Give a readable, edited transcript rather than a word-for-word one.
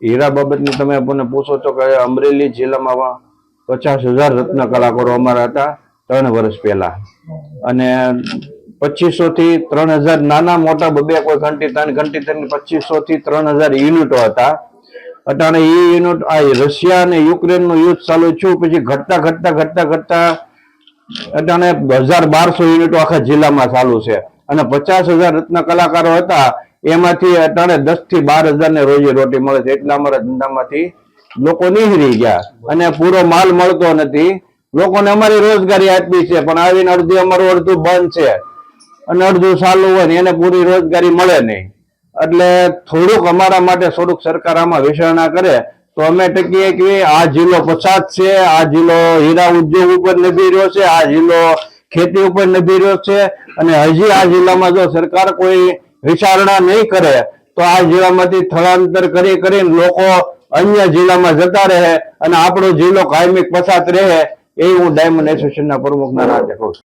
હીરા બાબતની તમે આપણને પૂછો છો કે અમરેલી જિલ્લામાં 50,000 રત્ન કલાકારો અમારા હતા 3 વર્ષ પહેલા, અને 2500 થી 3000 નાના મોટા બબે કોઈ ઘંટી 2500 થી 3000 યુનિટો હતા. અટાણે એ યુનિટ આ રશિયા અને યુક્રેન નું યુદ્ધ ચાલુ થયું પછી ઘટતા અટાણે 1200 યુનિટો આખા જિલ્લામાં ચાલુ છે, અને 50,000 રત્ન કલાકારો હતા, એમાંથી અટાણે 10 થી 12,000 ને રોજી રોટી મળે છે. એટલા અમારા ધંધામાંથી લોકો નીહરી ગયા અને પૂરો માલ મળતો નથી. લોકોને અમારી રોજગારી આપી છે, પણ આવીને અડધું બંધ છે અને અડધું ચાલુ હોય ને એને પૂરી રોજગારી મળે નહીં. એટલે થોડુંક અમારા માટે થોડુંક સરકાર આમાં વિચારણા કરે તો અમે ટકીએ કે આ જિલ્લો પછાત છે, આ જિલ્લો હીરા ઉદ્યોગ ઉપર નભી રહ્યો છે, આ જિલ્લો ખેતી ઉપર નભી રહ્યો છે, અને હજી આ જિલ્લામાં જો સરકાર કોઈ વિચારણા નહીં કરે તો આ જિલ્લામાંથી સ્થળાંતર કરીને લોકો અન્ય જિલ્લામાં જતા રહે અને આપણો જિલ્લો કાયમી પછાત રહે, એ હું ડાયમંડ એસોસિએશનના પ્રમુખના નાતે કહું છું.